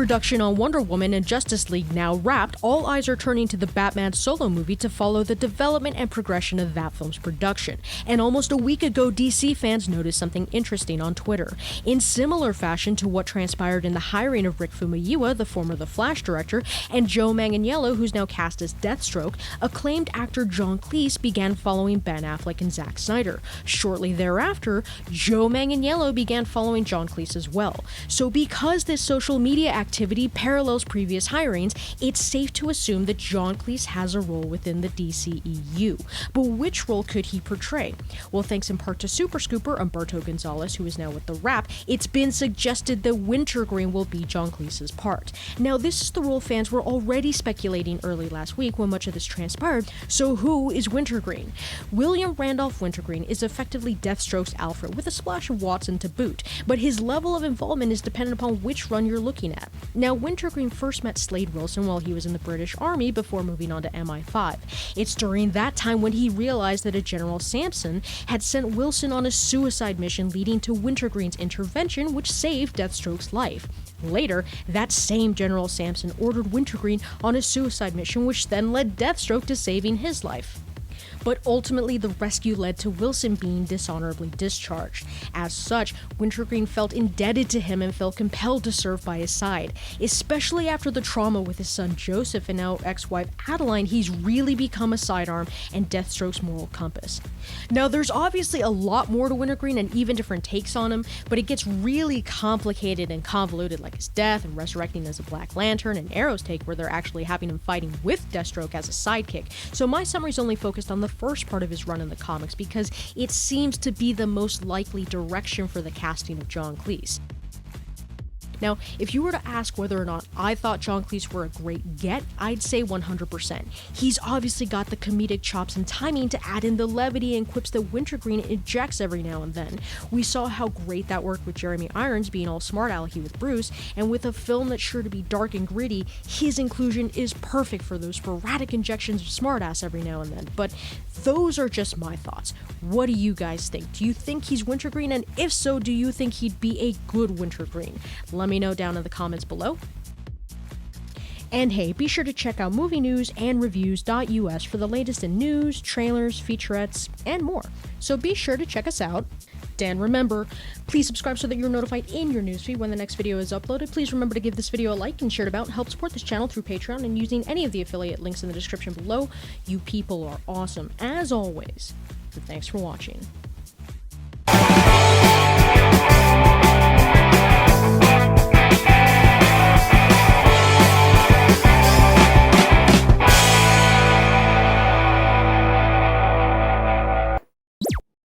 production on Wonder Woman and Justice League now wrapped, all eyes are turning to the Batman solo movie to follow the development and progression of that film's production. And almost a week ago, DC fans noticed something interesting on Twitter. In similar fashion to what transpired in the hiring of Rick Famuyiwa, the former The Flash director, and Joe Manganiello, who's now cast as Deathstroke, acclaimed actor John Cleese began following Ben Affleck and Zack Snyder. Shortly thereafter, Joe Manganiello began following John Cleese as well. So because this social media activity parallels previous hirings, it's safe to assume that John Cleese has a role within the DCEU. But which role could he portray? Well, thanks in part to Super Scooper Humberto Gonzalez, who is now with The Wrap, it's been suggested that Wintergreen will be John Cleese's part. Now, this is the role fans were already speculating early last week when much of this transpired, so who is Wintergreen? William Randolph Wintergreen is effectively Deathstroke's Alfred, with a splash of Watson to boot, but his level of involvement is dependent upon which run you're looking at. Now, Wintergreen first met Slade Wilson while he was in the British Army before moving on to MI5. It's during that time when he realized that a General Sampson had sent Wilson on a suicide mission, leading to Wintergreen's intervention, which saved Deathstroke's life. Later, that same General Sampson ordered Wintergreen on a suicide mission, which then led Deathstroke to saving his life. But ultimately, the rescue led to Wilson being dishonorably discharged. As such, Wintergreen felt indebted to him and felt compelled to serve by his side. Especially after the trauma with his son Joseph and now ex-wife Adeline, he's really become a sidearm and Deathstroke's moral compass. Now, there's obviously a lot more to Wintergreen and even different takes on him, but it gets really complicated and convoluted, like his death and resurrecting as a Black Lantern, and Arrow's take where they're actually having him fighting with Deathstroke as a sidekick. So my summary's only focused on the first part of his run in the comics because it seems to be the most likely direction for the casting of John Cleese. Now, if you were to ask whether or not I thought John Cleese were a great get, I'd say 100%. He's obviously got the comedic chops and timing to add in the levity and quips that Wintergreen injects every now and then. We saw how great that worked with Jeremy Irons being all smart-alecky with Bruce, and with a film that's sure to be dark and gritty, his inclusion is perfect for those sporadic injections of smartass every now and then. But those are just my thoughts. What do you guys think? Do you think he's Wintergreen? And if so, do you think he'd be a good Wintergreen? Let me know down in the comments below. And hey, be sure to check out movieNewsAndReviews.us for the latest in news, trailers, featurettes, and more. So be sure to check us out. And remember, please subscribe so that you're notified in your newsfeed when the next video is uploaded. Please remember to give this video a like and share it about and help support this channel through Patreon and using any of the affiliate links in the description below. You people are awesome, as always. And thanks for watching.